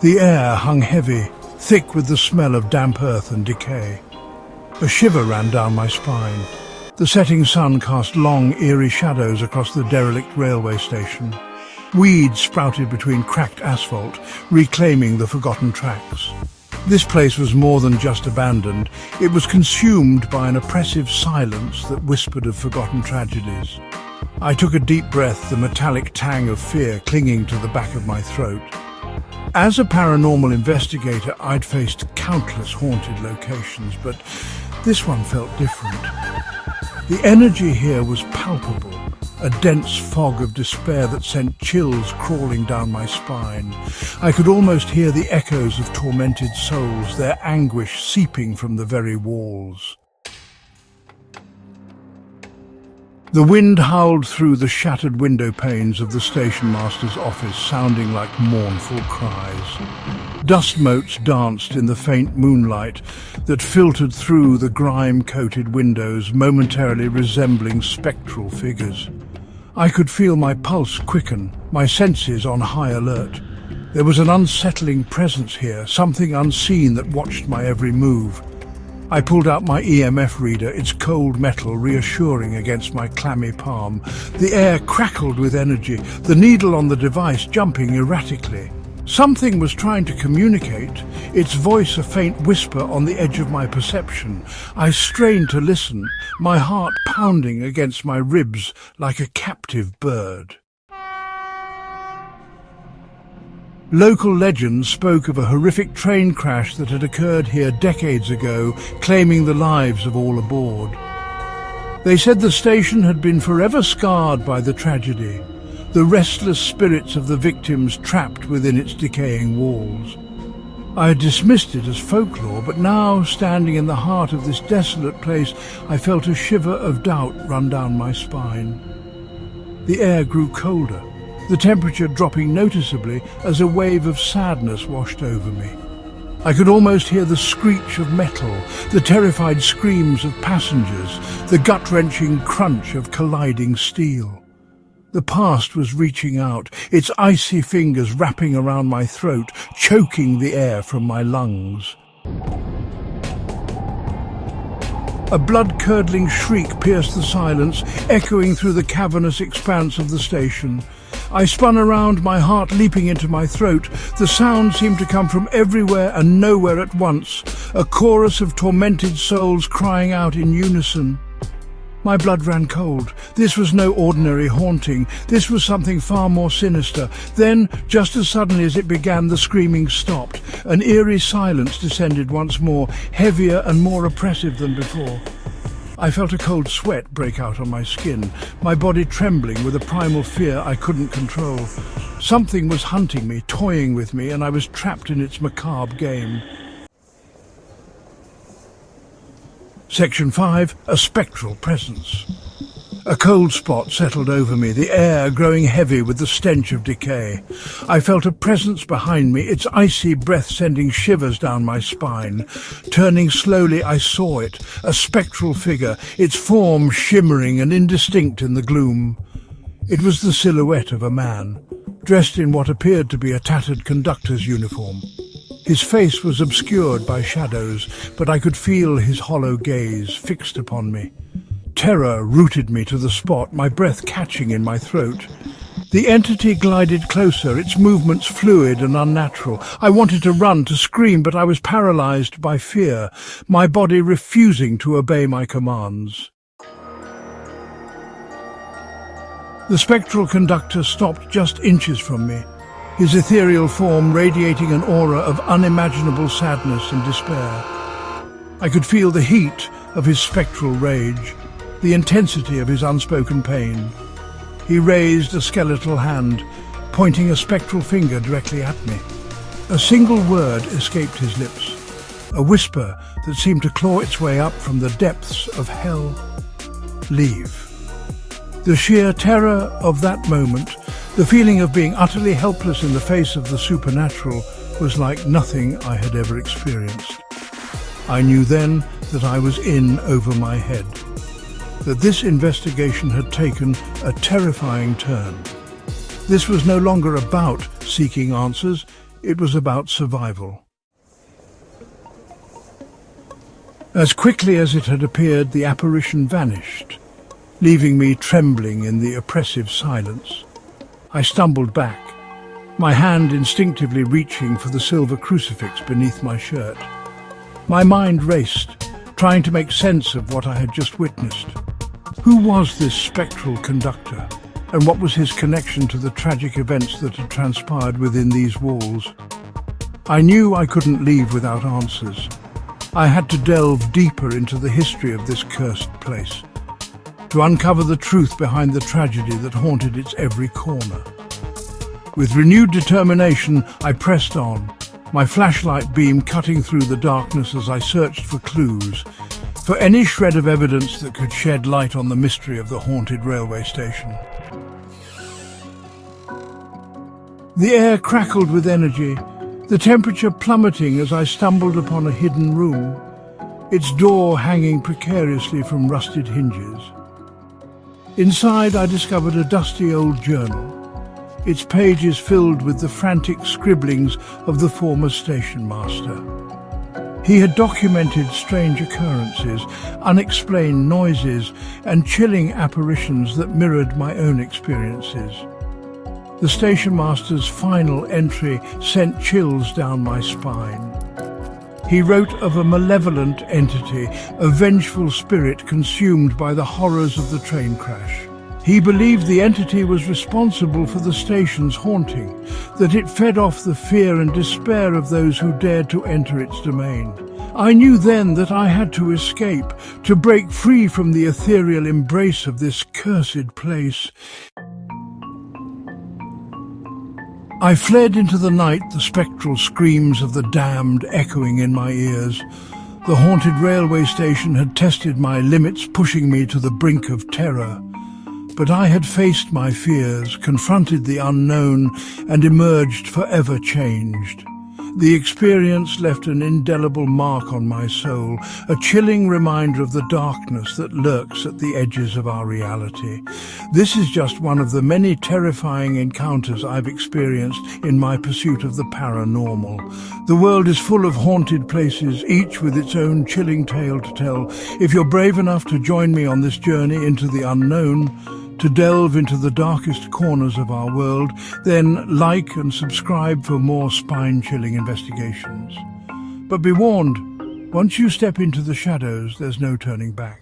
The air hung heavy, thick with the smell of damp earth and decay. A shiver ran down my spine. The setting sun cast long, eerie shadows across the derelict railway station. Weeds sprouted between cracked asphalt, reclaiming the forgotten tracks. This place was more than just abandoned. It was consumed by an oppressive silence that whispered of forgotten tragedies. I took a deep breath, the metallic tang of fear clinging to the back of my throat. As a paranormal investigator, I'd faced countless haunted locations, but this one felt different. The energy here was palpable, a dense fog of despair that sent chills crawling down my spine. I could almost hear the echoes of tormented souls, their anguish seeping from the very walls. The wind howled through the shattered window panes of the station master's office, sounding like mournful cries. Dust motes danced in the faint moonlight that filtered through the grime-coated windows, momentarily resembling spectral figures. I could feel my pulse quicken, my senses on high alert. There was an unsettling presence here, something unseen that watched my every move. I pulled out my EMF reader, its cold metal reassuring against my clammy palm. The air crackled with energy, the needle on the device jumping erratically. Something was trying to communicate, its voice a faint whisper on the edge of my perception. I strained to listen, my heart pounding against my ribs like a captive bird. Local legends spoke of a horrific train crash that had occurred here decades ago, claiming the lives of all aboard. They said the station had been forever scarred by the tragedy, the restless spirits of the victims trapped within its decaying walls. I had dismissed it as folklore, but now, standing in the heart of this desolate place, I felt a shiver of doubt run down my spine. The air grew colder, the temperature dropping noticeably as a wave of sadness washed over me. I could almost hear the screech of metal, the terrified screams of passengers, the gut-wrenching crunch of colliding steel. The past was reaching out, its icy fingers wrapping around my throat, choking the air from my lungs. A blood-curdling shriek pierced the silence, echoing through the cavernous expanse of the station. I spun around, my heart leaping into my throat. The sound seemed to come from everywhere and nowhere at once, a chorus of tormented souls crying out in unison. My blood ran cold. This was no ordinary haunting. This was something far more sinister. Then, just as suddenly as it began, the screaming stopped. An eerie silence descended once more, heavier and more oppressive than before. I felt a cold sweat break out on my skin, my body trembling with a primal fear I couldn't control. Something was hunting me, toying with me, and I was trapped in its macabre game. Section 5. A spectral presence. A cold spot settled over me, the air growing heavy with the stench of decay. I felt a presence behind me, its icy breath sending shivers down my spine. Turning slowly, I saw it, a spectral figure, its form shimmering and indistinct in the gloom. It was the silhouette of a man, dressed in what appeared to be a tattered conductor's uniform. His face was obscured by shadows, but I could feel his hollow gaze fixed upon me. Terror rooted me to the spot, my breath catching in my throat. The entity glided closer, its movements fluid and unnatural. I wanted to run, to scream, but I was paralyzed by fear, my body refusing to obey my commands. The spectral conductor stopped just inches from me, his ethereal form radiating an aura of unimaginable sadness and despair. I could feel the heat of his spectral rage, the intensity of his unspoken pain. He raised a skeletal hand, pointing a spectral finger directly at me. A single word escaped his lips, a whisper that seemed to claw its way up from the depths of hell. Leave. The sheer terror of that moment, the feeling of being utterly helpless in the face of the supernatural, was like nothing I had ever experienced. I knew then that I was in over my head, that this investigation had taken a terrifying turn. This was no longer about seeking answers, It was about survival. As quickly as it had appeared, the apparition vanished, leaving me trembling in the oppressive silence. I stumbled back, my hand instinctively reaching for the silver crucifix beneath my shirt. My mind raced, trying to make sense of what I had just witnessed. Who was this spectral conductor, and what was his connection to the tragic events that had transpired within these walls? I knew I couldn't leave without answers. I had to delve deeper into the history of this cursed place, to uncover the truth behind the tragedy that haunted its every corner. With renewed determination, I pressed on, my flashlight beam cutting through the darkness as I searched for clues, for any shred of evidence that could shed light on the mystery of the haunted railway station. The air crackled with energy, the temperature plummeting as I stumbled upon a hidden room, its door hanging precariously from rusted hinges. Inside, I discovered a dusty old journal, its pages filled with the frantic scribblings of the former station master. He had documented strange occurrences, unexplained noises, and chilling apparitions that mirrored my own experiences. The station master's final entry sent chills down my spine. He wrote of a malevolent entity, a vengeful spirit consumed by the horrors of the train crash. He believed the entity was responsible for the station's haunting, that it fed off the fear and despair of those who dared to enter its domain. I knew then that I had to escape, to break free from the ethereal embrace of this cursed place. I fled into the night, the spectral screams of the damned echoing in my ears. The haunted railway station had tested my limits, pushing me to the brink of terror. But I had faced my fears, confronted the unknown, and emerged forever changed. The experience left an indelible mark on my soul, a chilling reminder of the darkness that lurks at the edges of our reality. This is just one of the many terrifying encounters I've experienced in my pursuit of the paranormal. The world is full of haunted places, each with its own chilling tale to tell. If you're brave enough to join me on this journey into the unknown, to delve into the darkest corners of our world, then like and subscribe for more spine-chilling investigations. But be warned, once you step into the shadows, there's no turning back.